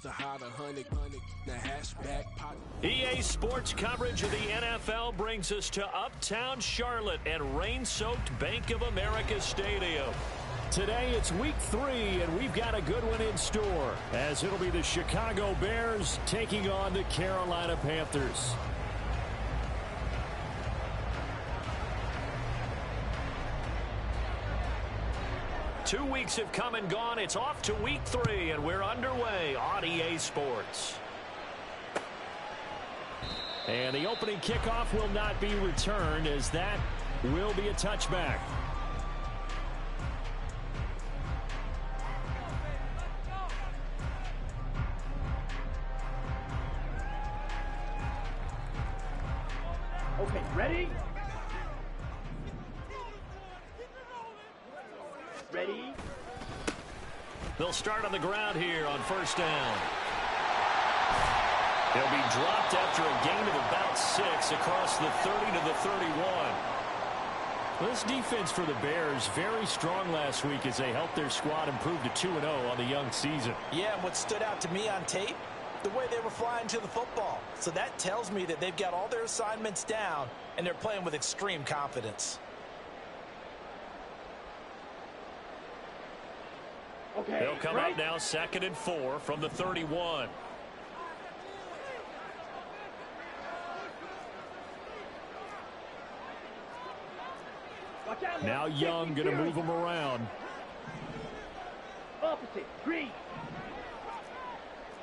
The hot 100, the hatchback pot. EA Sports coverage of the NFL brings us to Uptown Charlotte and rain-soaked Bank of America Stadium. Today it's week 3, and we've got a good one in store, as it'll be the Chicago Bears taking on the Carolina Panthers. Two weeks have come and gone. It's off to week 3, and we're underway on EA Sports. And the opening kickoff will not be returned, as that will be a touchback. Okay, ready? Ready? They'll start on the ground here on first down. They'll be dropped after a gain of about 6 across the 30 to the 31. This defense for the Bears, very strong last week as they helped their squad improve to 2-0 on the young season. Yeah, and what stood out to me on tape, the way they were flying to the football. So that tells me that they've got all their assignments down, and they're playing with extreme confidence. Okay, They'll come up now 2nd and 4 from the 31. Now Young going to move them around. Opposite, green.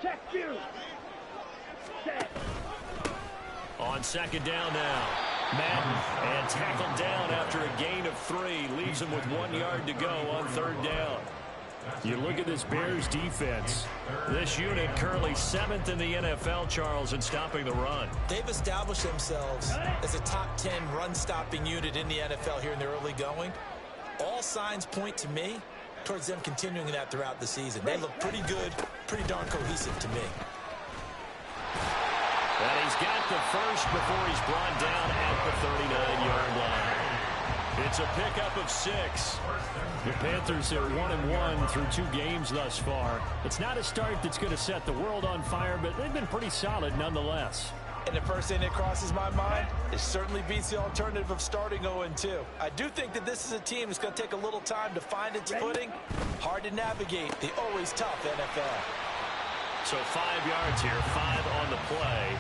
Check you. Set. On 2nd down now. Madden, and tackled down after a gain of 3. Leaves them with 1 yard to go on 3rd down. You look at this Bears defense. This unit currently 7th in the NFL, Charles, in stopping the run. They've established themselves as a top 10 run-stopping unit in the NFL here in the early going. All signs point to me towards them continuing that throughout the season. They look pretty good, pretty darn cohesive to me. And he's got the first before he's brought down at the 39-yard line. It's a pickup of 6. The Panthers are 1-1 through 2 games thus far. It's not a start that's going to set the world on fire, but they've been pretty solid nonetheless. And the first thing that crosses my mind, it certainly beats the alternative of starting 0-2. I do think that this is a team that's going to take a little time to find its footing. Hard to navigate the always tough NFL. So 5 yards here, 5 on the play,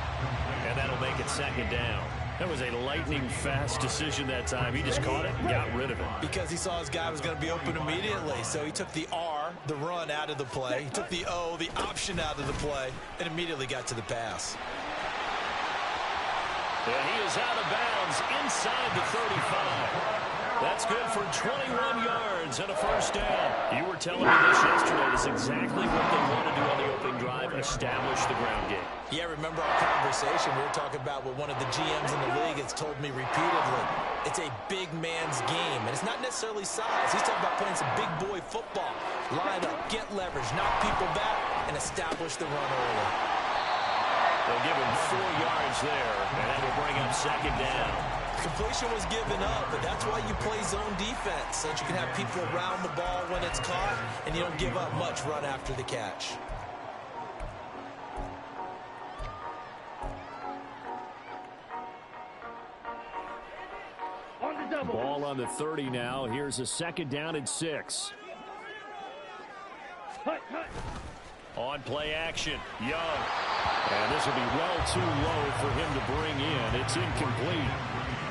and that'll make it 2nd down. That was a lightning-fast decision that time. He just caught it and got rid of it. Because he saw his guy was going to be open immediately. So he took the R, the run, out of the play. He took the O, the option, out of the play, and immediately got to the pass. And he is out of bounds inside the 35. That's good for 21 yards and a first down. You were telling me this yesterday. That's exactly what they want to do on the opening drive, establish the ground game. Yeah, remember our conversation? We were talking about what one of the GMs in the league has told me repeatedly. It's a big man's game, and it's not necessarily size. He's talking about playing some big boy football. Line up, get leverage, knock people back, and establish the run early. They'll give him 4 yards there, and that will bring up 2nd down. Completion was given up, but that's why you play zone defense, so that you can have people around the ball when it's caught, and you don't give up much run after the catch. Ball on the 30 now. Here's a 2nd down and 6. On play action, Young. And this will be well too low for him to bring in. It's incomplete.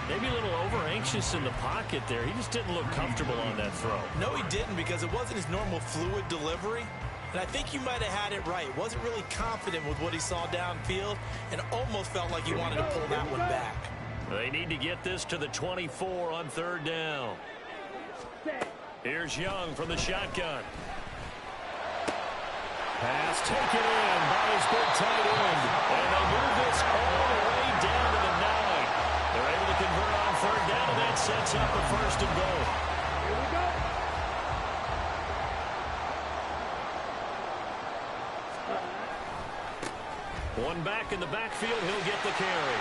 Maybe a little over-anxious in the pocket there. He just didn't look comfortable on that throw. No, he didn't, because it wasn't his normal fluid delivery. And I think you might have had it right. Wasn't really confident with what he saw downfield, and almost felt like he wanted to pull that one back. They need to get this to the 24 on 3rd down. Here's Young from the shotgun. Pass taken in by his big tight end. And they move this all the way down to the 9. They're able to convert on 3rd down, and that sets up a 1st and goal. Here we go. One back in the backfield, he'll get the carry.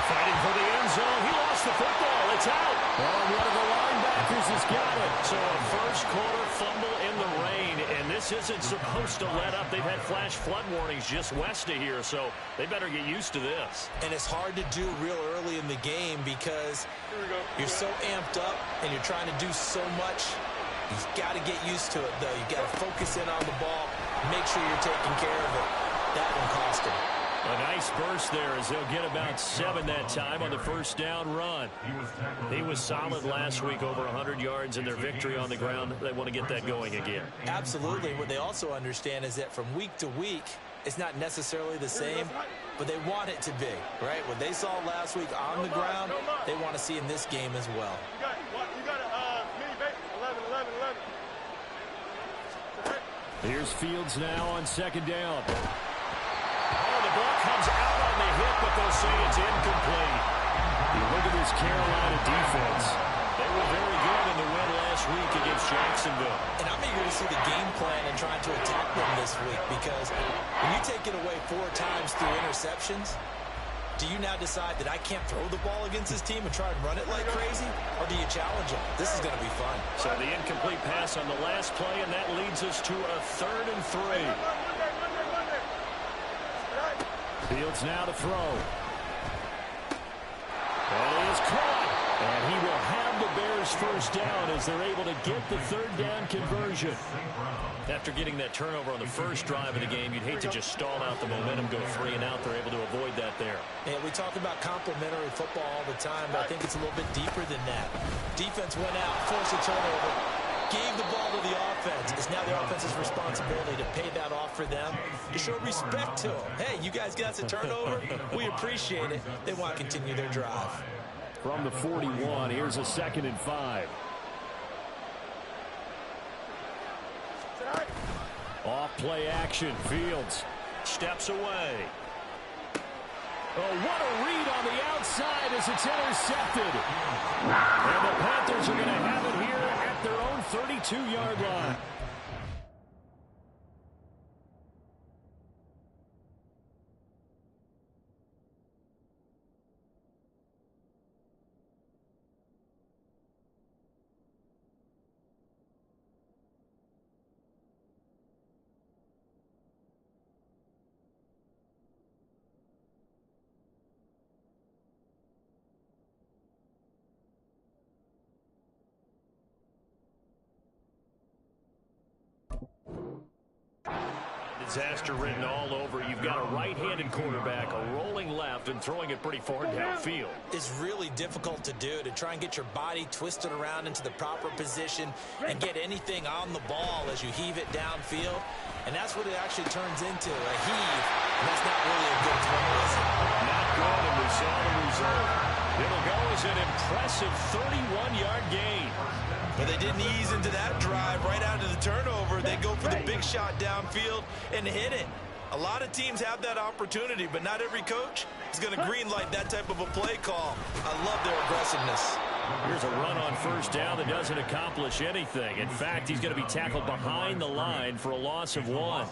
Fighting for the end zone. He lost the football. It's out. Oh, one of the linebackers has got it. So a first quarter fumble in the rain, and this isn't supposed to let up. They've had flash flood warnings just west of here, so they better get used to this. And it's hard to do real early in the game because you're so amped up and you're trying to do so much. You've got to get used to it, though. You've got to focus in on the ball, make sure you're taking care of it. That one cost him. A nice burst there as they'll get about 7 that time on the first down run. He was solid last week, over 100 yards in their victory on the ground. They want to get that going again. Absolutely. What they also understand is that from week to week, it's not necessarily the same, but they want it to be, right? What they saw last week on the ground, they want to see in this game as well. You got a mini base. 11. Here's Fields now on second down. Oh, the ball comes out on the hit, but they'll say it's incomplete. You look at this Carolina defense. They were very good in the win last week against Jacksonville. And I'm eager to see the game plan and trying to attack them this week because when you take it away 4 times through interceptions, do you now decide that I can't throw the ball against this team and try and run it like crazy? Or do you challenge them? This is going to be fun. So the incomplete pass on the last play, and that leads us to a 3rd and 3. Fields now to throw. That is caught. And he will have the Bears first down as they're able to get the 3rd down conversion. After getting that turnover on the first drive of the game, you'd hate to just stall out the momentum, go 3 and out. They're able to avoid that there. And we talk about complementary football all the time, but I think it's a little bit deeper than that. Defense went out, forced a turnover, gave the ball to the offense. It's now the offense's responsibility to pay that off for them, to show respect to them. Hey, you guys got a turnover? We appreciate it. They want to continue their drive. From the 41, here's a 2nd and 5. Off play action. Fields steps away. Oh, what a read on the outside as it's intercepted. And the Panthers are going to have it here at their own 32-yard line. Disaster written all over. You've got a right-handed quarterback, a rolling left, and throwing it pretty far downfield. It's really difficult to do, to try and get your body twisted around into the proper position and get anything on the ball as you heave it downfield. And that's what it actually turns into, a heave. And that's not really a good throw, is it? Not good, and we saw the result. It'll go as an impressive 31-yard gain. But they didn't ease into that drive right out of the turnover. They go for the big shot downfield and hit it. A lot of teams have that opportunity, but not every coach is going to greenlight that type of a play call. I love their aggressiveness. Here's a run on first down that doesn't accomplish anything. In fact, he's going to be tackled behind the line for a loss of 1.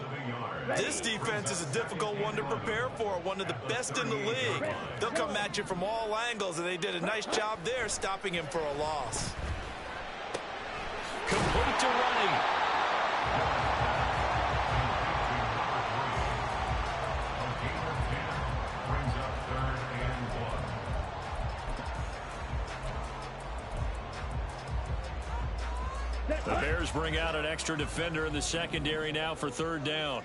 This defense is a difficult one to prepare for, one of the best in the league. They'll come at you from all angles, and they did a nice job there stopping him for a loss. Complete to running. The Bears bring out an extra defender in the secondary now for 3rd down.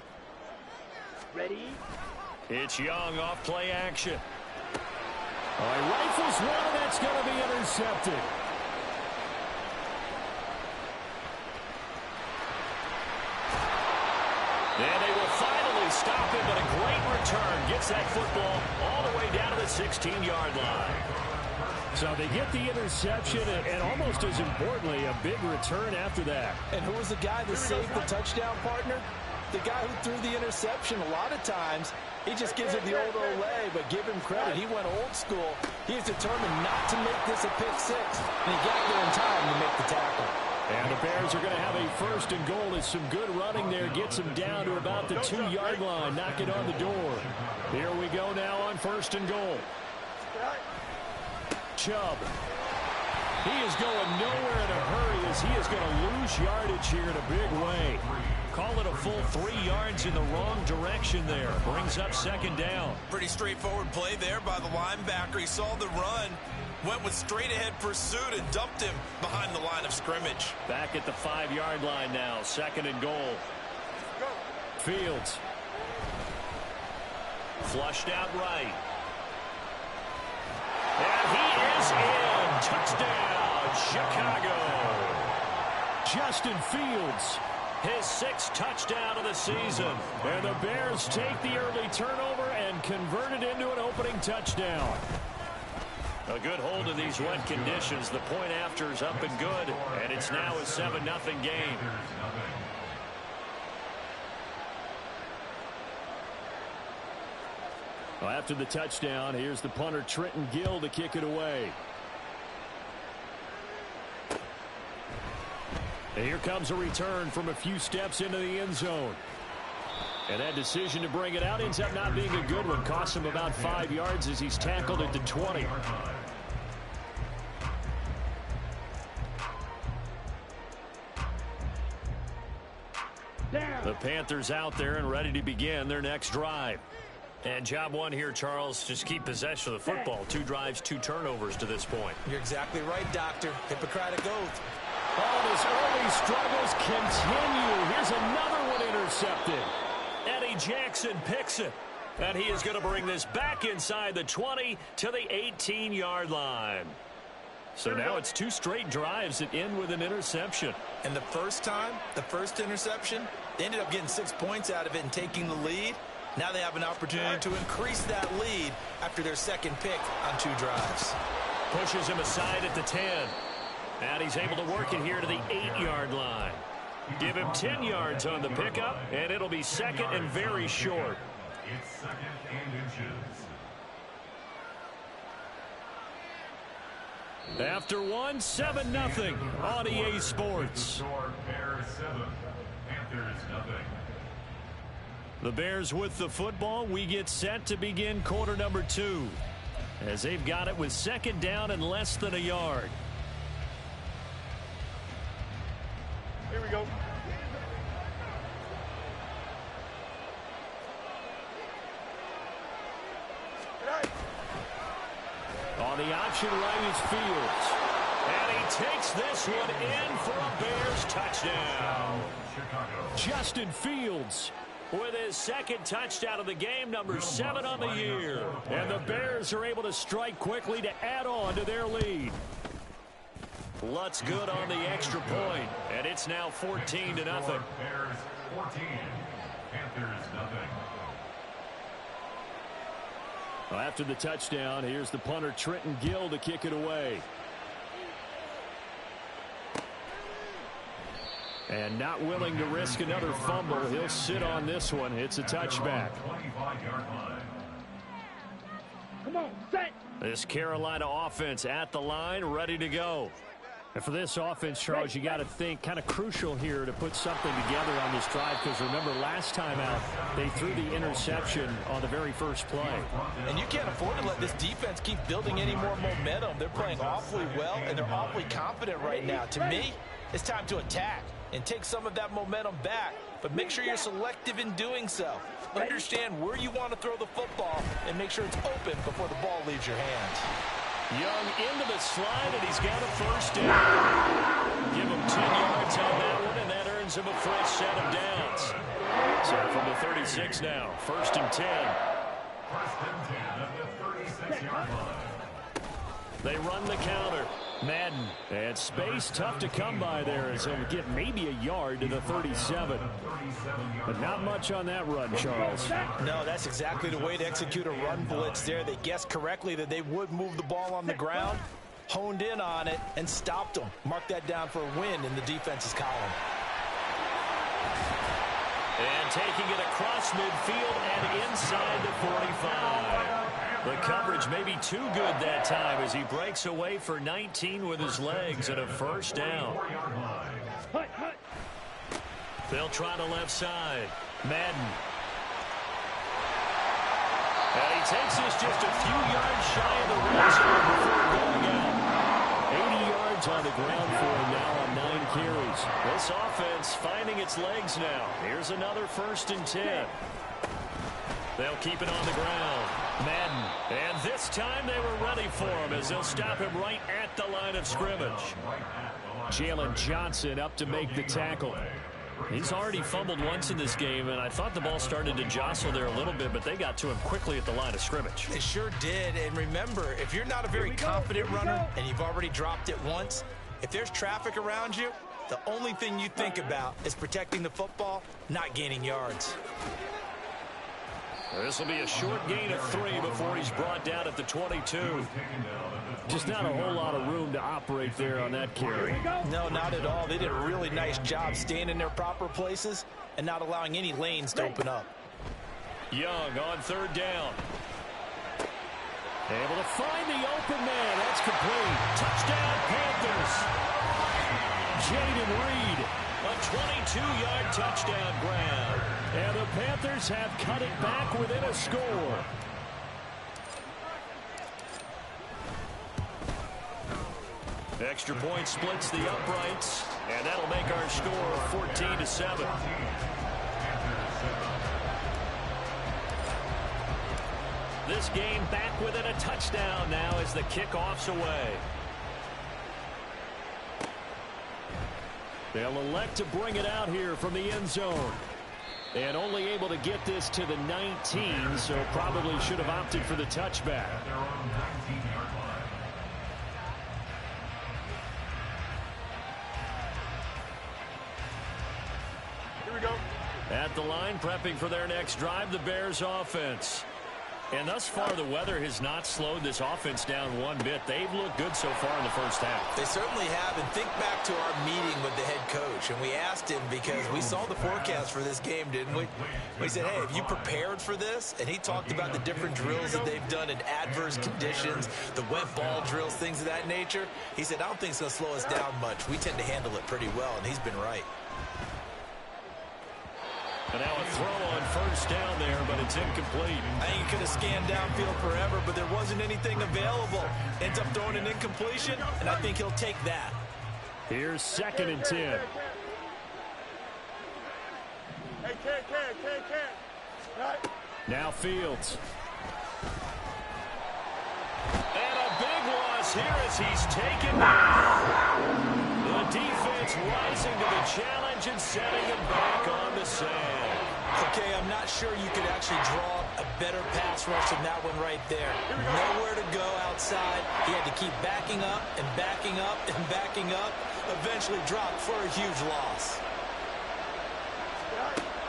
Ready? It's Young off play action. Oh, he rifles one, and that's going to be intercepted. And they will finally stop him, but a great return. Gets that football all the way down to the 16-yard line. So they get the interception, and almost as importantly, a big return after that. And who was the guy that saved the touchdown, partner? The guy who threw the interception. A lot of times, he just gives it the old Olay, but give him credit. He went old school. He was determined not to make this a pick 6, and he got there in time to make the tackle. And the Bears are going to have a 1st and goal. As some good running there gets them down to about the 2-yard line. Knock it on the door. Here we go now on 1st and goal. Chubb. He is going nowhere in a hurry as he is going to lose yardage here in a big way. Call it a full 3 yards in the wrong direction there. Brings up second down. Pretty straightforward play there by the linebacker. He saw the run, went with straight-ahead pursuit, and dumped him behind the line of scrimmage. Back at the 5-yard line now. Second and goal. Fields. Flushed out right. And he is in. Touchdown, Chicago. Justin Fields, his 6th touchdown of the season. And the Bears take the early turnover and convert it into an opening touchdown. A good hold of these wet conditions. The point after is up and good. And it's now a 7-0 game. Well, after the touchdown, here's the punter Trenton Gill to kick it away. And here comes a return from a few steps into the end zone. And that decision to bring it out ends up not being a good one. Costs him about 5 yards as he's tackled at the 20. The Panthers out there and ready to begin their next drive. And job one here, Charles, just keep possession of the football. 2 drives, 2 turnovers to this point. You're exactly right, Doctor. Hippocratic oath. All his early struggles continue. Here's another one intercepted. Eddie Jackson picks it. And he is going to bring this back inside the 20 to the 18-yard line. So now it's 2 straight drives that end with an interception. And the first time, the first interception, they ended up getting 6 points out of it and taking the lead. Now they have an opportunity to increase that lead after their second pick on 2 drives. Pushes him aside at the 10. And he's able to work it here to the 8-yard line. Give him 10 yards on the pickup, and it'll be second and very short. It's second and inches. After one, 7-0 on EA Sports. Bears 7, Panthers nothing. The Bears with the football. We get set to begin quarter number 2 as they've got it with second down and less than a yard. Here we go. On the option right is Fields. And he takes this one in for a Bears touchdown. Justin Fields with his 2nd touchdown of the game, number 7 on the year. And the Bears are able to strike quickly to add on to their lead. Lutz good on the extra point, and it's now 14-0. Bears 14, Panthers nothing. Well, after the touchdown, here's the punter Trenton Gill to kick it away. And not willing to risk another fumble, he'll sit on this one. It's a touchback. 25-yard line. Come on, set. This Carolina offense at the line, ready to go. And for this offense, Charles, you got to think kind of crucial here to put something together on this drive, because remember last time out they threw the interception on the very first play. And you can't afford to let this defense keep building any more momentum. They're playing awfully well, and they're awfully confident right now. To me, it's time to attack and take some of that momentum back, but make sure you're selective in doing so. Understand where you want to throw the football and make sure it's open before the ball leaves your hands. Young into the slide, and he's got a first down. Give him 10 yards on that one, and that earns him a fresh set of downs. So from the 36 now, 1st and 10. 1st and 10 at the 36-yard line. They run the counter. Madden. And space tough to come by there as he'll get maybe a yard to the 37. But not much on that run, Charles. No, that's exactly the way to execute a run blitz there. They guessed correctly that they would move the ball on the ground, honed in on it, and stopped them. Mark that down for a win in the defense's column. And taking it across midfield and inside the 45. The coverage may be too good that time as he breaks away for 19 with his legs and a first down. They'll try the left side. Madden. And he takes us just a few yards shy of the red zone before going out. 80 yards on the ground for him now on 9 carries. This offense finding its legs now. Here's another 1st and 10. They'll keep it on the ground. Madden. And this time they were ready for him as they'll stop him right at the line of scrimmage. Jalen Johnson up to make the tackle. He's already fumbled once in this game, and I thought the ball started to jostle there a little bit, but they got to him quickly at the line of scrimmage. They sure did, and remember, if you're not a very confident runner and you've already dropped it once, if there's traffic around you, the only thing you think about is protecting the football, not gaining yards. This will be a short gain of 3 before he's brought down at the 22. Just not a whole lot of room to operate there on that carry. No, not at all. They did a really nice job staying in their proper places and not allowing any lanes to open up. Young on 3rd down. Able to find the open man. That's complete. Touchdown, Panthers. Jaden Reed, a 22-yard touchdown grab. And the Panthers have cut it back within a score. Extra point splits the uprights, and that'll make our score 14-7. This game back within a touchdown now as the kickoff's away. They'll elect to bring it out here from the end zone. And only able to get this to the 19, so probably should have opted for the touchback. Here we go. At the line, prepping for their next drive, the Bears offense. And thus far, the weather has not slowed this offense down one bit. They've looked good so far in the first half. They certainly have. And think back to our meeting with the head coach. And we asked him because we saw the forecast for this game, didn't we? We said, hey, have you prepared for this? And he talked about the different drills that they've done in adverse conditions, the wet ball drills, things of that nature. He said, I don't think it's going to slow us down much. We tend to handle it pretty well, and he's been right. And now a throw on 1st down there, but it's incomplete. I think he could have scanned downfield forever, but there wasn't anything available. Ends up throwing an incompletion, and I think he'll take that. Here's 2nd and 10. Hey, Ken. Right. Now Fields. And a big loss here as he's taken down. The defense rising to the challenge and setting him back on the sand. Okay, I'm not sure you could actually draw a better pass rush than that one right there. Nowhere to go outside. He had to keep backing up and backing up and backing up. Eventually dropped for a huge loss.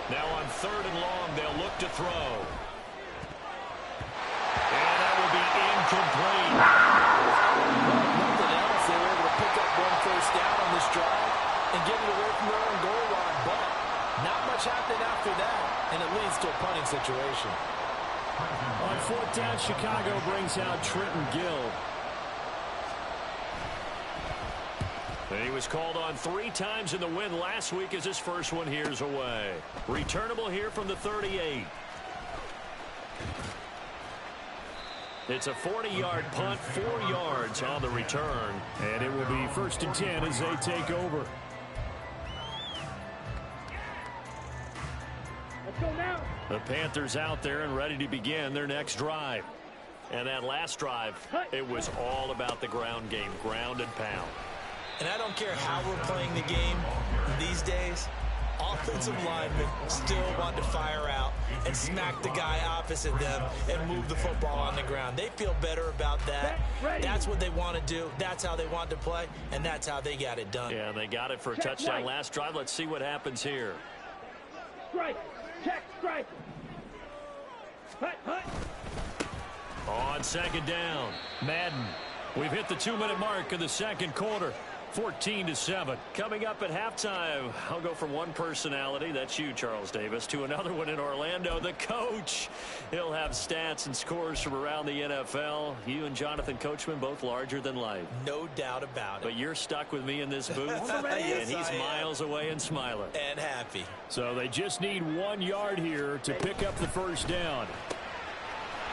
Now on 3rd and long, they'll look to throw. And that will be incomplete. Nothing else. They were able to pick up 1 first down on this drive and get it away from their own goal line. But not much happened after that, and it leads to a punting situation. On 4th down, Chicago brings out Trenton Gill. And he was called on 3 times in the win last week as his first one here's away. Returnable here from the 38. It's a 40-yard punt, 4 yards on the return. And it will be 1st and 10 as they take over. Let's go now. The Panthers out there and ready to begin their next drive. And that last drive, it was all about the ground game, ground and pound. And I don't care how we're playing the game these days, offensive linemen still want to fire out and smack the guy opposite them and move the football on the ground. They feel better about that. That's what they want to do. That's how they want to play, and that's how they got it done. Yeah, they got it for a touchdown last drive. Let's see what happens here. Strike. Check. Strike. Hut. On 2nd down, Madden. We've hit the 2-minute mark of the 2nd quarter. 14-7. Coming up at halftime, I'll go from one personality, that's you, Charles Davis, to another one in Orlando, the coach. He'll have stats and scores from around the NFL. You and Jonathan Coachman, both larger than life. No doubt about it. But you're stuck with me in this booth, Yes, and he's miles away and smiling. And happy. So they just need 1 yard here to pick up the 1st down.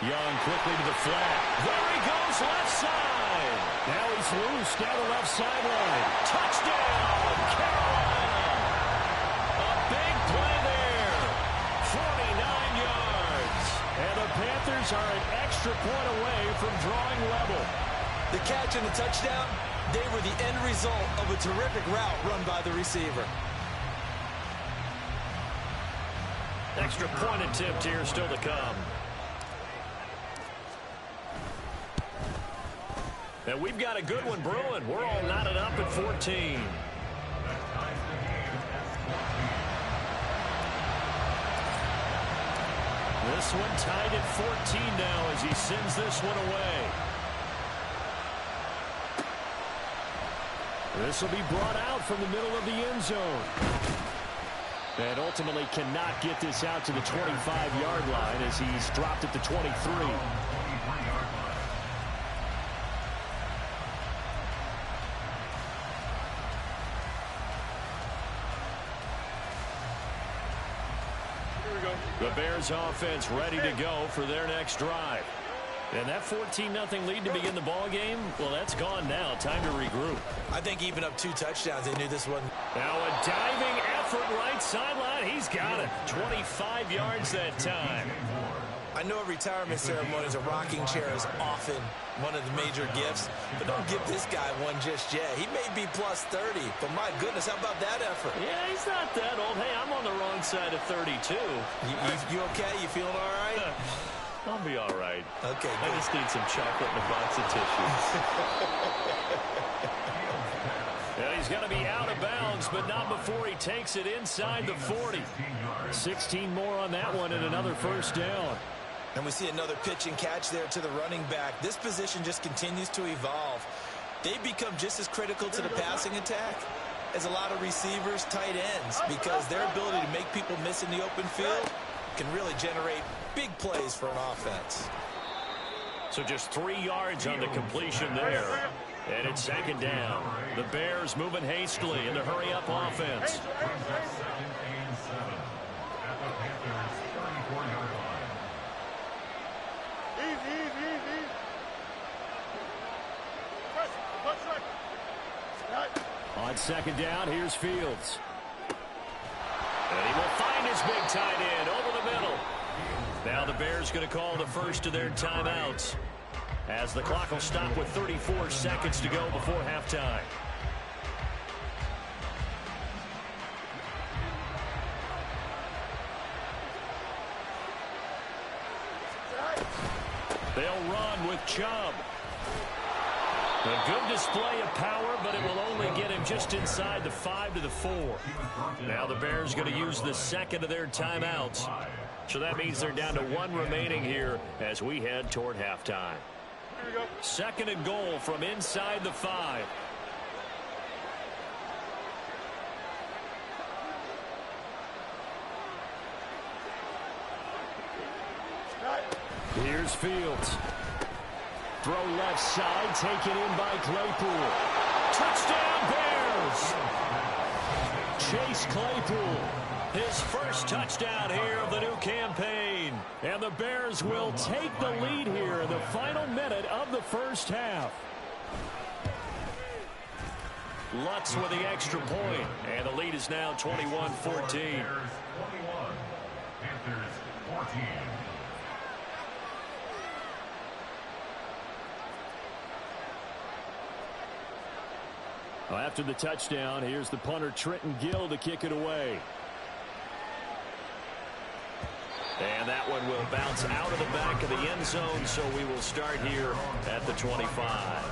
Young quickly to the flat. There he goes, left side. Now he's loose down the left sideline. Touchdown, Carolina. A big play there. 49 yards. And the Panthers are an extra point away from drawing level. The catch and the touchdown, they were the end result of a terrific route run by the receiver. Extra point attempt here still to come. And we've got a good one brewing. We're all knotted up at 14. This one tied at 14 now as he sends this one away. This will be brought out from the middle of the end zone. And ultimately cannot get this out to the 25-yard line as he's dropped it to 23. The Bears offense ready to go for their next drive. And that 14-0 lead to begin the ball game, well, that's gone now. Time to regroup. I think even up 2 touchdowns, they knew this one. Now a diving effort right sideline. He's got it. 25 yards that time. I know at retirement ceremonies, a rocking chair is often one of the major gifts, but don't give this guy one just yet. He may be plus 30, but my goodness, how about that effort? Yeah, he's not that old. Hey, I'm on the wrong side of 32. You okay? You feeling all right? I'll be all right. Okay, I good. just need some chocolate and a box of tissues. Yeah, he's going to be out of bounds, but not before he takes it inside the 40. 16 more on that one and another first down. And we see another pitch and catch there to the running back. This position just continues to evolve. They become just as critical to the passing attack as a lot of receivers, tight ends, because their ability to make people miss in the open field can really generate big plays for an offense. So just 3 yards on the completion there. And it's second down. The Bears moving hastily in the hurry-up offense. Second and 7 at the Panthers' 34-yard line. Easy. On second down, here's Fields. And he will find his big tight end over the middle. Now the Bears going to call the first of their timeouts, as the clock will stop with 34 seconds to go before halftime. They'll run with Chubb. A good display of power, but it will only get him just inside the 5 to the 4. Now the Bears going to use the second of their timeouts. So that means they're down to 1 remaining here as we head toward halftime. Second and goal from inside the 5. Here's Fields. Throw left side, taken in by Claypool. Touchdown Bears! Chase Claypool, his first touchdown here of the new campaign. And the Bears will take the lead here in the final minute of the first half. Lutz with the extra point, and the lead is now 21-14. Bears 21, Panthers 14. Well, after the touchdown, here's the punter Trenton Gill to kick it away. And that one will bounce out of the back of the end zone, so we will start here at the 25.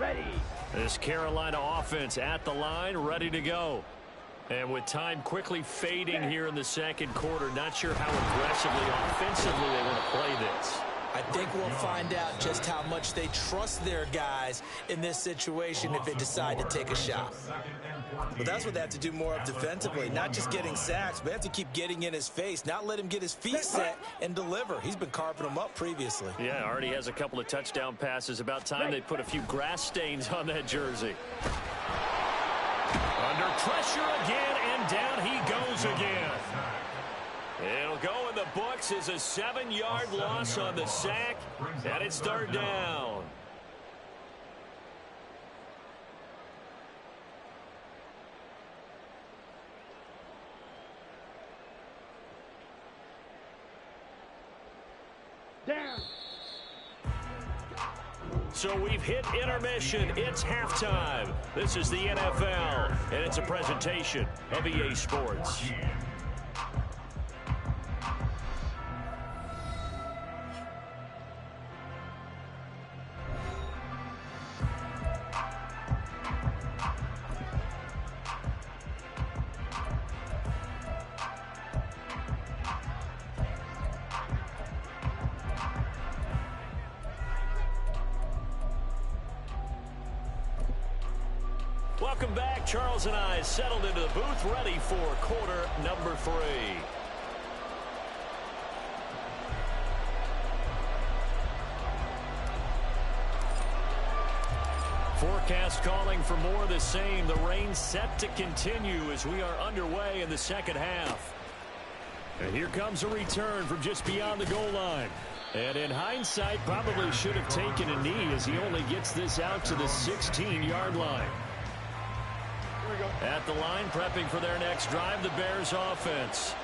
Ready. This Carolina offense at the line, ready to go. And with time quickly fading here in the second quarter, not sure how aggressively, offensively they want to play this. I think we'll find out just how much they trust their guys in this situation if they decide to take a shot. But that's what they have to do more of defensively, not just getting sacks, but they have to keep getting in his face, not let him get his feet set and deliver. He's been carving them up previously. Yeah, already has a couple of touchdown passes. About time they put a few grass stains on that jersey. Under pressure again, and down he goes again. It'll go in the books as a 7-yard loss on the sack, and it's third down. Down. So we've hit intermission. It's halftime. This is the NFL, and it's a presentation of EA Sports. Welcome back. Charles and I settled into the booth, ready for quarter number 3. Forecast calling for more of the same. The rain set to continue as we are underway in the second half. And here comes a return from just beyond the goal line. And in hindsight, probably should have taken a knee as he only gets this out to the 16-yard line. At the line, prepping for their next drive, the Bears offense.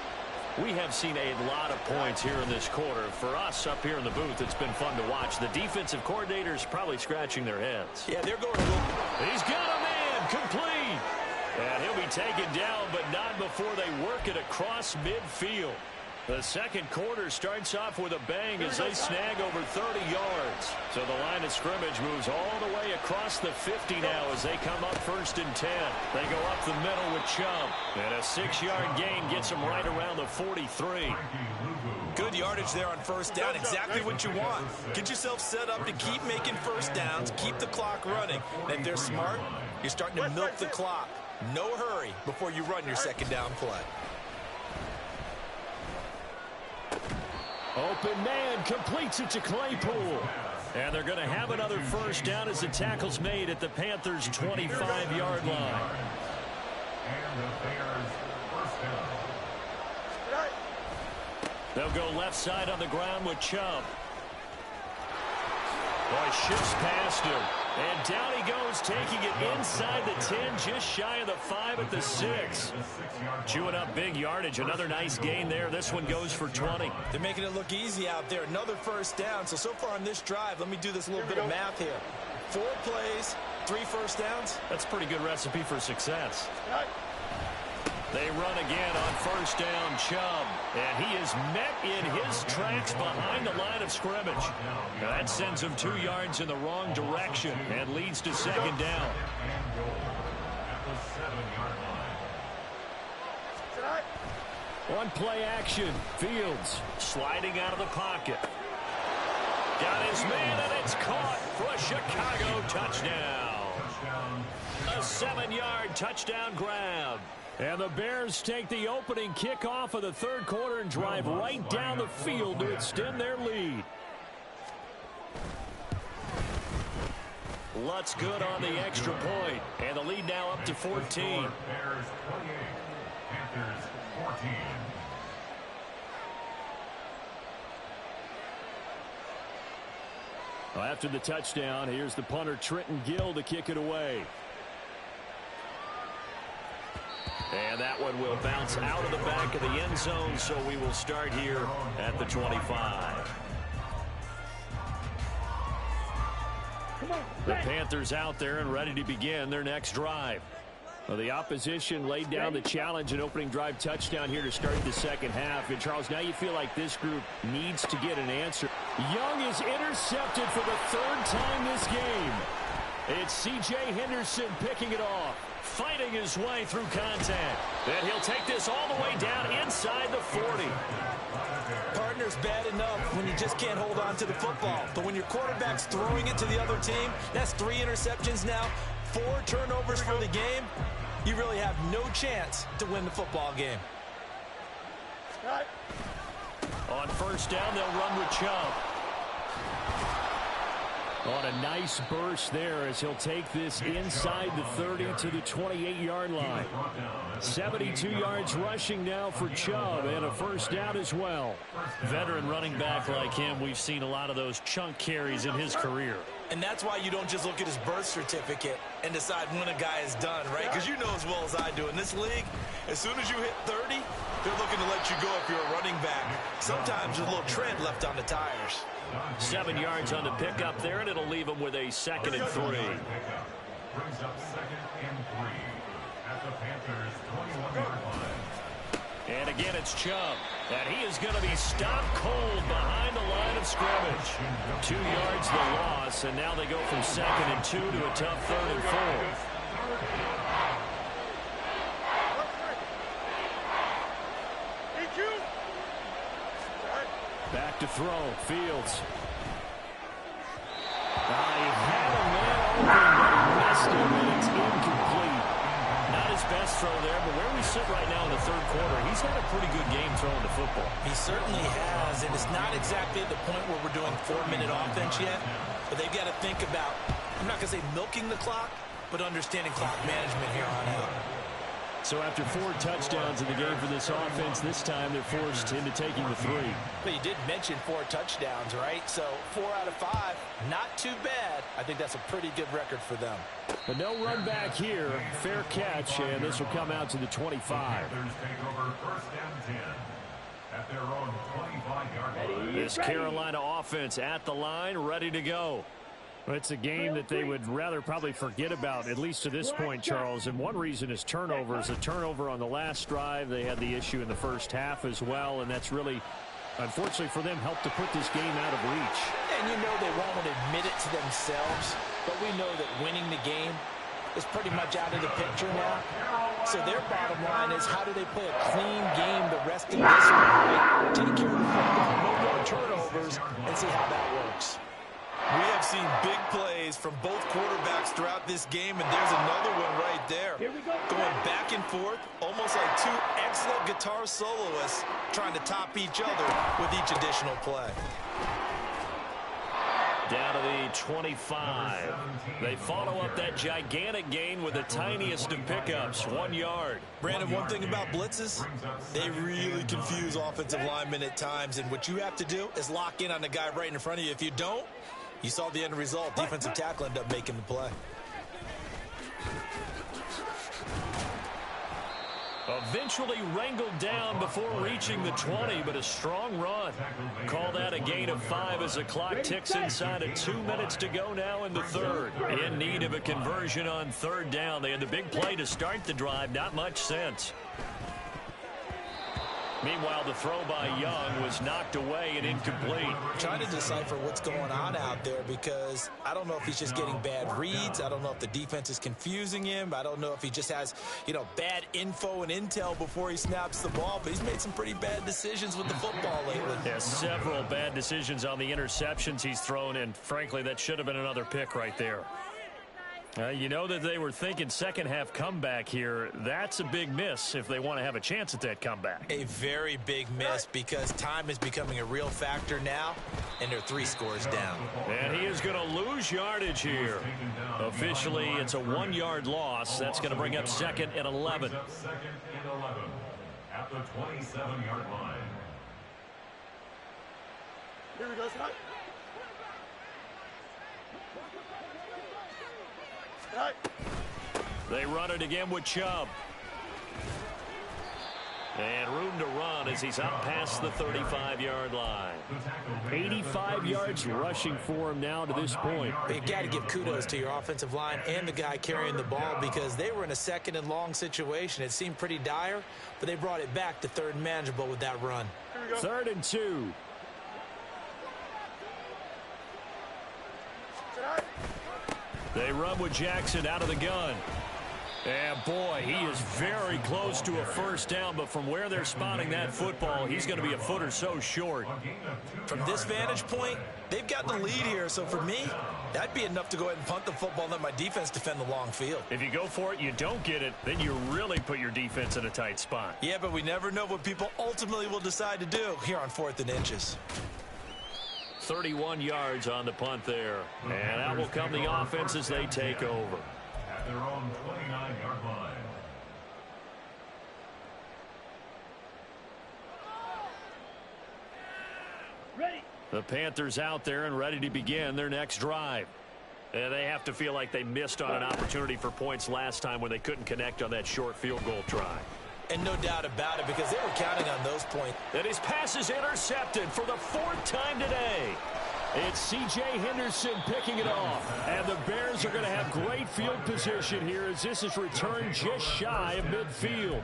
We have seen a lot of points here in this quarter. For us up here in the booth, it's been fun to watch. The defensive coordinators probably scratching their heads. Yeah, they're going a little. He's got a man, complete. And he'll be taken down, but not before they work it across midfield. The second quarter starts off with a bang as they snag over 30 yards. So the line of scrimmage moves all the way across the 50 now as they come up 1st and 10. They go up the middle with Chubb. And a 6-yard gain gets them right around the 43. Good yardage there on first down. Exactly what you want. Get yourself set up to keep making first downs, keep the clock running. And if they're smart, you're starting to milk the clock. No hurry before you run your second down play. Open man completes it to Claypool. And they're going to have another first down as the tackle's made at the Panthers' 25-yard line. And the Bears first down. They'll go left side on the ground with Chubb. Boy, shifts past him. And down he goes, taking it inside the 10, just shy of the 5 at the 6. Chewing up big yardage. Another nice gain there. This one goes for 20. They're making it look easy out there. Another first down. So far on this drive, let me do this little bit of math here. 4 plays, 3 first downs. That's a pretty good recipe for success. They run again on first down, Chubb. And he is met in his tracks behind the line of scrimmage. Now that sends him 2 yards in the wrong direction and leads to second down. One play action. Fields sliding out of the pocket. Got his man, and it's caught for a Chicago touchdown. A 7-yard touchdown grab. And the Bears take the opening kickoff of the third quarter and drive right down the field to extend their lead. Lutz good on the extra point. And the lead now up to 14. Bears 28, Panthers 14. Well, after the touchdown, here's the punter Trenton Gill to kick it away. And that one will bounce out of the back of the end zone, so we will start here at the 25. The Panthers out there and ready to begin their next drive. Well, the opposition laid down the challenge and opening drive touchdown here to start the second half. And, Charles, now you feel like this group needs to get an answer. Young is intercepted for the 3rd time this game. It's C.J. Henderson picking it off, fighting his way through contact. And he'll take this all the way down inside the 40. Partner's bad enough when you just can't hold on to the football. But when your quarterback's throwing it to the other team, that's 3 interceptions now, 4 turnovers for the game. You really have no chance to win the football game. On first down, they'll run with Chubb. On a nice burst there as he'll take this inside the 30 to the 28-yard line. 72 yards rushing now for Chubb, and a first down as well. Veteran running back like him, we've seen a lot of those chunk carries in his career. And that's why you don't just look at his birth certificate and decide when a guy is done, right? Because you know as well as I do, in this league, as soon as you hit 30, they're looking to let you go if you're a running back. Sometimes there's a little tread left on the tires. 7 yards on the pickup there, and it'll leave him with a 2nd and 3. Brings up 2nd and 3 at the Panthers' 21-yard line. And again, it's Chubb. And he is going to be stopped cold behind the line of scrimmage. 2 yards the loss, and now they go from 2nd and 2 to a tough 3rd and 4. Back to throw. Fields. He had a man open, but he missed him, and it's incomplete. Not his best throw there, but where we sit right now in the 3rd quarter, he's had a pretty good game throwing the football. He certainly has, and it's not exactly at the point where we're doing 4-minute offense yet, but they've got to think about, I'm not going to say milking the clock, but understanding clock management here on out. So after 4 touchdowns in the game for this offense, this time they're forced into taking the 3. But you did mention 4 touchdowns, right? So 4 out of 5, not too bad. I think that's a pretty good record for them. But no run back here. Fair catch, and this will come out to the 25. Panthers take over 1st and 10 at their own 25-yard line. This Carolina offense at the line, ready to go. It's a game that they would rather probably forget about, at least to this point, Charles. And one reason is turnovers. A turnover on the last drive. They had the issue in the first half as well, and that's really, unfortunately for them, helped to put this game out of reach. And you know they won't admit it to themselves, but we know that winning the game is pretty much out of the picture now. So their bottom line is, how do they play a clean game the rest of this week? Take care of the football, no more turnovers, and see how that works. We have seen big plays from both quarterbacks throughout this game, and there's another one right there. Going back and forth, almost like 2 excellent guitar soloists trying to top each other with each additional play. Down to the 25. They follow up that gigantic gain with the tiniest of pickups, 1 yard. Brandon, one thing about blitzes, they really confuse offensive linemen at times, and what you have to do is lock in on the guy right in front of you. If you don't, you saw the end result. Defensive tackle ended up making the play. Eventually wrangled down before reaching the 20, but a strong run. Call that a gain of 5 as the clock ticks inside of 2 minutes to go now in the 3rd. In need of a conversion on 3rd down. They had the big play to start the drive. Not much sense. Meanwhile, the throw by Young was knocked away and incomplete. Trying to decipher what's going on out there, because I don't know if he's just getting bad reads. I don't know if the defense is confusing him. I don't know if he just has, bad info and intel before he snaps the ball. But he's made some pretty bad decisions with the football lately. Yeah, several bad decisions on the interceptions he's thrown, and frankly, that should have been another pick right there. You know that they were thinking second half comeback here. That's a big miss if they want to have a chance at that comeback. A very big miss, because time is becoming a real factor now, and they're 3 scores down. And he is going to lose yardage here. Officially, it's a 1-yard loss. That's going to bring up 2nd and 11. 2nd and 11 at the 27-yard line. Here we go, Scott. They run it again with Chubb. And room to run as he's up past the 35-yard line. 85 yards rushing for him now to this point. You got to give kudos to your offensive line and the guy carrying the ball, because they were in a 2nd and long situation. It seemed pretty dire, but they brought it back to 3rd and manageable with that run. 3rd and 2. They run with Jackson out of the gun. And boy, he is very close to a first down, but from where they're spotting that football, he's going to be a foot or so short. From this vantage point, they've got the lead here, so for me, that'd be enough to go ahead and punt the football and let my defense defend the long field. If you go for it, you don't get it, then you really put your defense in a tight spot. Yeah, but we never know what people ultimately will decide to do here on 4th and inches. 31 yards on the punt there. And out will come the offense as they take over. At their own 29-yard line. Ready. The Panthers out there and ready to begin their next drive. And they have to feel like they missed on an opportunity for points last time when they couldn't connect on that short field goal try. And no doubt about it, because they were counting on those points. And his pass is intercepted for the 4th time today. It's C.J. Henderson picking it off. And the Bears are going to have great field position here as this is returned just shy of midfield.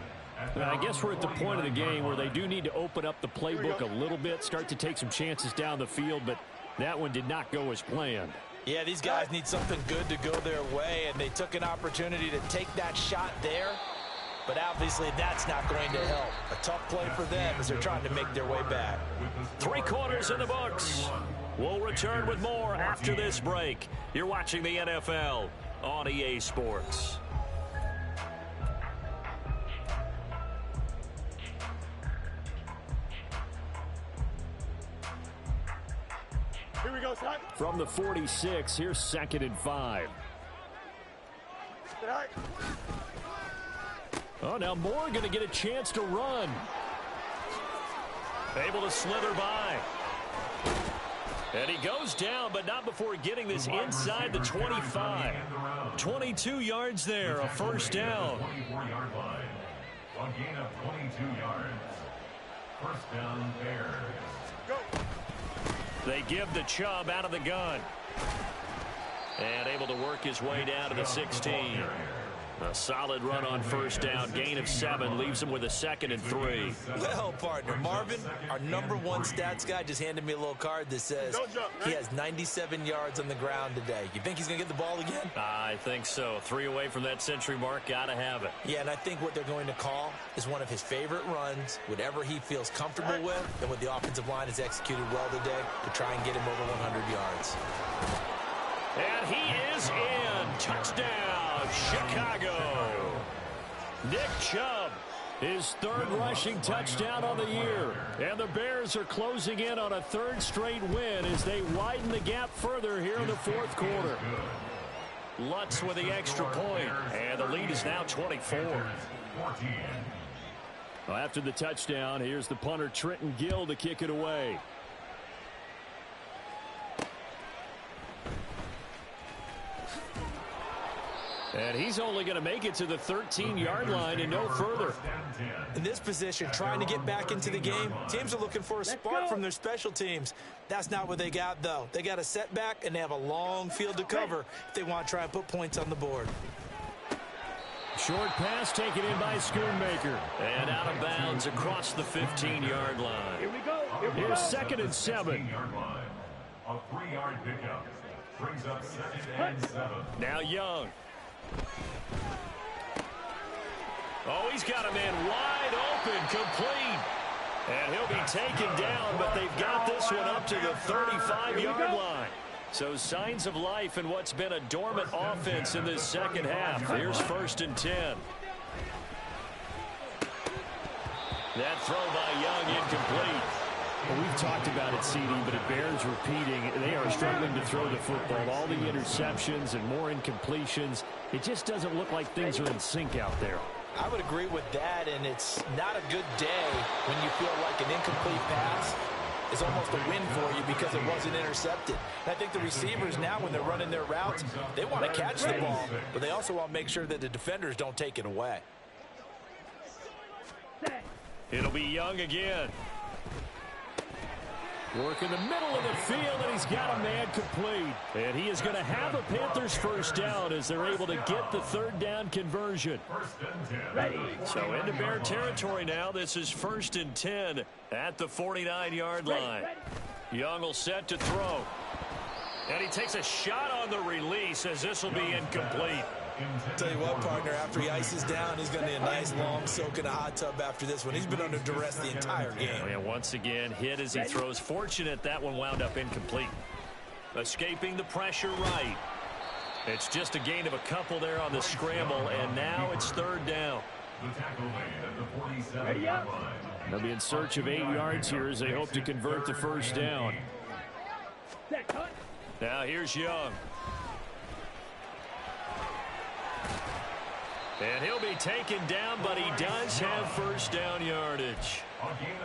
And I guess we're at the point of the game where they do need to open up the playbook a little bit, start to take some chances down the field, but that one did not go as planned. Yeah, these guys need something good to go their way, and they took an opportunity to take that shot there. But obviously that's not going to help. A tough play for them as they're trying to make their way back. 3 quarters in the books. We'll return with more after this break. You're watching the NFL on EA Sports. Here we go, son. From the 46, here's 2nd and 5. All right. Oh, now Moore going to get a chance to run. Able to slither by. And he goes down, but not before getting this inside the 25. 22 yards there, a first down. 24-yard line. A gain of 22 yards. First down, Bears. Go. They give the Chubb out of the gun. And able to work his way down to the 16. A solid run on first down. Gain of 7 leaves him with a 2nd and 3. Well, partner, Marvin, our #1 stats guy, just handed me a little card that says he has 97 yards on the ground today. You think he's going to get the ball again? I think so. 3 away from that century mark. Got to have it. Yeah, and I think what they're going to call is one of his favorite runs, whatever he feels comfortable with, and what the offensive line has executed well today to try and get him over 100 yards. And he is in. Touchdown, Chicago. Nick Chubb, his 3rd rushing touchdown on the year. And the Bears are closing in on a 3rd straight win as they widen the gap further here in the 4th quarter. Lutz with the extra point, and the lead is now 24. Well, after the touchdown, here's the punter Trenton Gill to kick it away. And he's only going to make it to the 13-yard line and no further. In this position, trying to get back into the game, teams are looking for a spark from their special teams. That's not what they got, though. They got a setback, and they have a long field to cover if they want to try and put points on the board. Short pass taken in by Schoonmaker. And out of bounds across the 15-yard line. Here we go. Here's 2nd and 7. A 3-yard pickup brings up 2nd and 7. Now Young. Oh, he's got a man wide open, complete. And he'll be taken down, but they've got this one up to the 35-yard line. So signs of life in what's been a dormant offense in this second half. Here's 1st and 10. That throw by Young incomplete. Well, we've talked about it, CD, but it bears repeating. They are struggling to throw the football. All the interceptions and more incompletions. It just doesn't look like things are in sync out there. I would agree with that, and it's not a good day when you feel like an incomplete pass is almost a win for you because it wasn't intercepted. And I think the receivers now, when they're running their routes, they want to catch the ball, but they also want to make sure that the defenders don't take it away. It'll be Young again. Work in the middle of the field, and he's got a man complete. And he is going to have a Panthers first down as they're able to get the 3rd down conversion. So into Bear territory now. This is 1st and 10 at the 49-yard line. Young will set to throw. And he takes a shot on the release as this will be incomplete. Tell you what, partner, after he ices down, he's going to need a nice long soak in a hot tub after this one. He's been under duress the entire game. And once again, hit as he throws. Fortunate that one wound up incomplete. Escaping the pressure right. It's just a gain of a couple there on the scramble, and now it's 3rd down. They'll be in search of 8 yards here as they hope to convert the first down. Now here's Young. And he'll be taken down, but he does have first down yardage.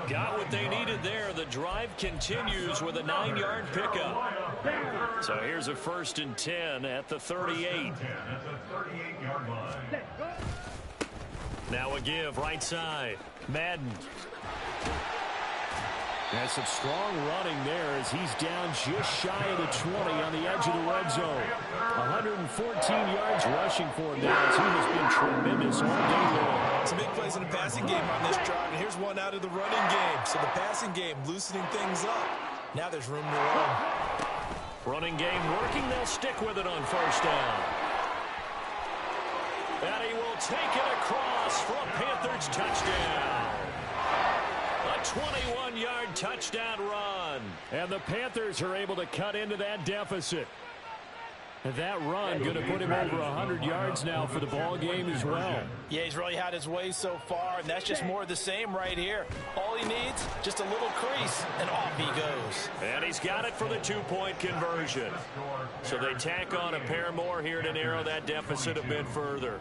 Got what they needed there. The drive continues with a 9-yard pickup. So here's a 1st and 10 at the 38. Now a give right side. Madden. Has some strong running there as he's down just shy of the 20 on the edge of the red zone. 114 yards rushing for him now as he has been tremendous all day long. Some big plays in the passing game on this drive, and here's one out of the running game. So the passing game loosening things up. Now there's room to run. Running game working. They'll stick with it on first down. And he will take it across for a Panthers touchdown. A 21-yard touchdown run. And the Panthers are able to cut into that deficit. And that run going to put him over 100 yards now for the ball game as well. Yeah, he's really had his way so far, and that's just more of the same right here. All he needs, just a little crease, and off he goes. And he's got it for the 2-point conversion. So they tack on a pair more here to narrow that deficit a bit further.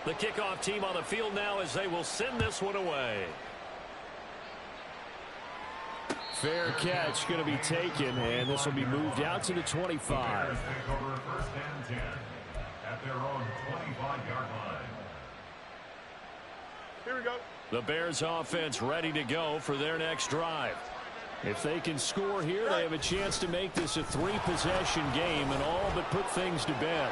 The kickoff team on the field now as they will send this one away. Fair catch going to be taken, and this will be moved out to the 25. Take over 1st and 10 at their own 25-yard line. Here we go. The Bears offense ready to go for their next drive. If they can score here, they have a chance to make this a 3-possession game and all but put things to bed.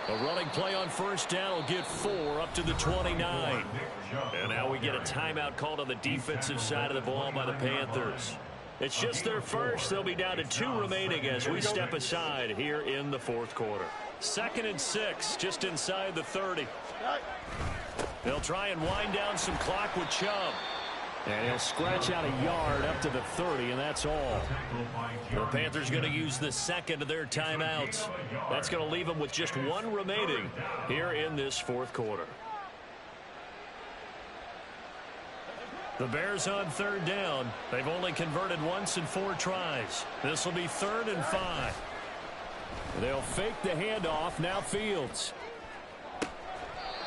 A running play on first down will get 4 up to the 29. And now we get a timeout called on the defensive side of the ball by the Panthers. It's just their first. They'll be down to 2 remaining as we step aside here in the 4th quarter. 2nd and 6, just inside the 30. They'll try and wind down some clock with Chubb. And he'll scratch out a yard up to the 30, and that's all. The Panthers going to use the 2nd of their timeouts. That's going to leave them with just 1 remaining here in this 4th quarter. The Bears on 3rd down. They've only converted once in 4 tries. This will be 3rd and 5. They'll fake the handoff. Now Fields.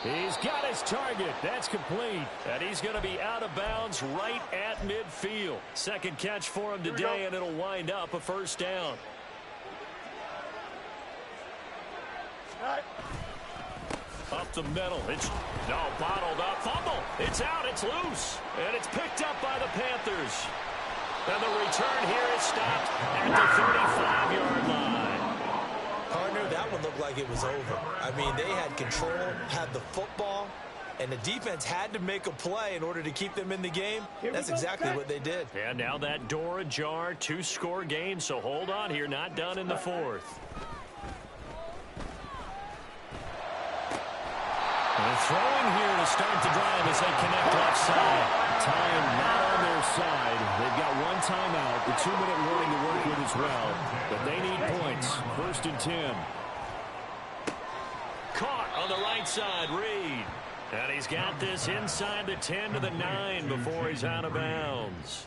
He's got his target. That's complete. And he's going to be out of bounds right at midfield. 2nd catch for him today, and it'll wind up a 1st down. Up the middle. It's bottled up. Fumble. It's out. It's loose. And it's picked up by the Panthers. And the return here is stopped at the 35-yard line. Partner, that one looked like it was over. I mean, they had control, had the football, and the defense had to make a play in order to keep them in the game. That's exactly what they did. And now that door ajar, 2-score game, so hold on here, not done in the 4th. And throwing here to start the drive as they connect left side. Time not on their side. They've got 1 timeout, the 2-minute warning to work with as well. But they need points. 1st and 10. Caught on the right side, Reed. And he's got this inside the 10 to the 9 before he's out of bounds.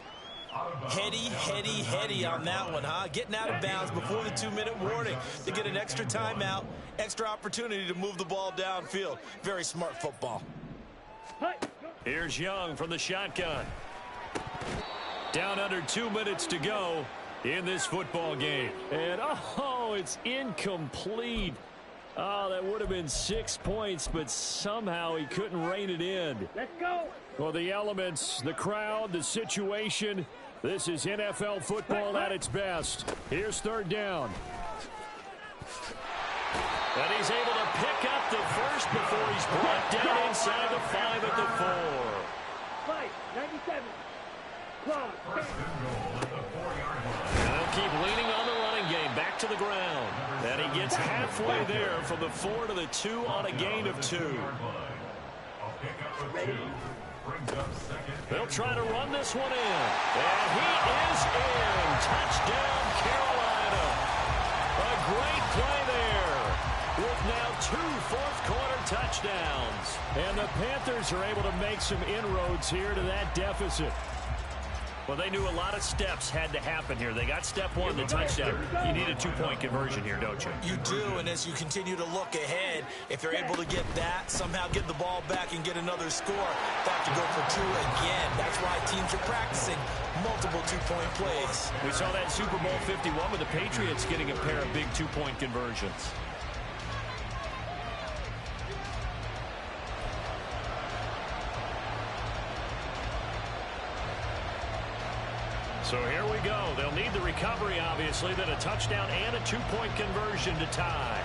Heady on that one, huh? Getting out of bounds before the 2-minute warning to get an extra timeout, extra opportunity to move the ball downfield. Very smart football. Here's Young from the shotgun. Down under 2 minutes to go in this football game. And, it's incomplete. Oh, that would have been 6 points, but somehow he couldn't rein it in. Let's go. Well, the elements, the crowd, the situation, this is NFL football at its best. Here's 3rd down. And he's able to pick up the first before he's brought down inside the 5 at the 4. 97. And they'll keep leaning on the running game. Back to the ground. And he gets halfway there from the 4 to the 2 on a gain of 2. They'll try to run this one in. And he is in. Touchdown, Carolina. Carolina. A great play there with now 2 fourth-quarter touchdowns. And the Panthers are able to make some inroads here to that deficit. Well, they knew a lot of steps had to happen here. They got step 1, the touchdown. You need a 2-point conversion here, don't you? You do, and as you continue to look ahead, if they're able to get that, somehow get the ball back and get another score, they have to go for 2 again. That's why teams are practicing multiple 2-point plays. We saw that Super Bowl 51 with the Patriots getting a pair of big 2-point conversions. So here we go. They'll need the recovery, obviously, then a touchdown and a 2-point conversion to tie.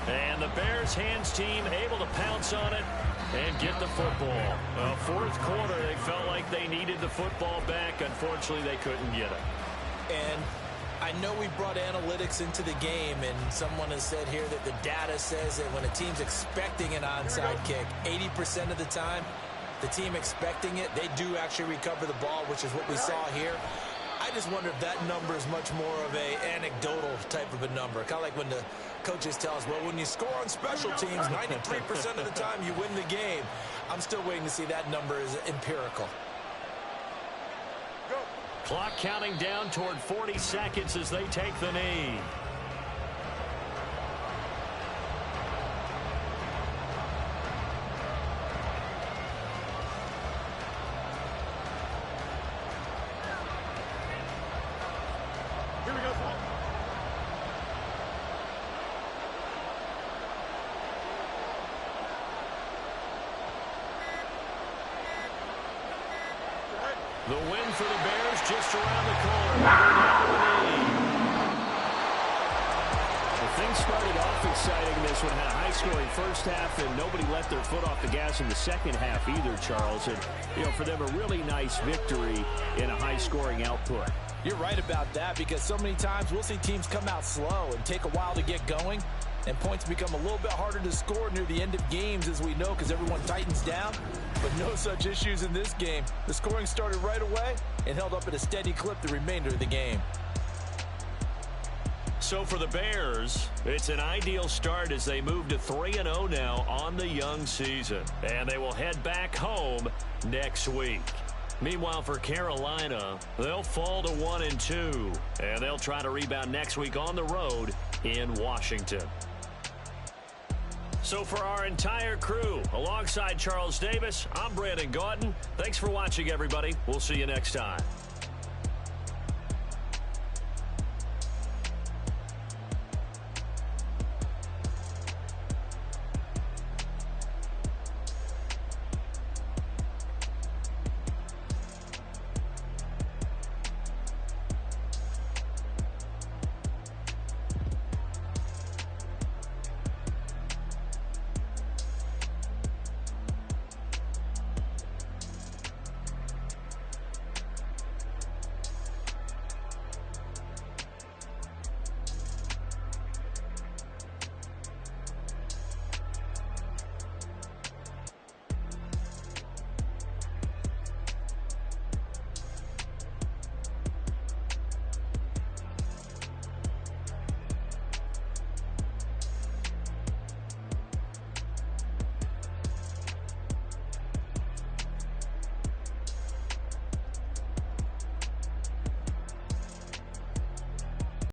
And the Bears hands team able to pounce on it and get the football. Well, fourth quarter, they felt like they needed the football back. Unfortunately, they couldn't get it. And I know we brought analytics into the game, and someone has said here that the data says that when a team's expecting an onside kick, 80% of the time, the team expecting it, they do actually recover the ball, which is what we saw here. I just wonder if that number is much more of a anecdotal type of a number. Kind of like when the coaches tell us, well, when you score on special teams, 93% of the time you win the game. I'm still waiting to see that number is empirical. Clock counting down toward 40 seconds as they take the knee. Here we go, Paul. The win for the Bears just around the corner. Down to the knee. Well, things started off exciting in this one. Had a high-scoring first half, and nobody let their foot off the gas in the second half either, Charles. And, you know, for them, a really nice victory in a high-scoring output. You're right about that, because so many times we'll see teams come out slow and take a while to get going, and points become a little bit harder to score near the end of games, as we know, because everyone tightens down. But no such issues in this game. The scoring started right away and held up at a steady clip the remainder of the game. So for the Bears, it's an ideal start as they move to 3-0 now on the young season. And they will head back home next week. Meanwhile, for Carolina, they'll fall to 1-2. And they'll try to rebound next week on the road in Washington. So for our entire crew, alongside Charles Davis, I'm Brandon Gaudin. Thanks for watching, everybody. We'll see you next time.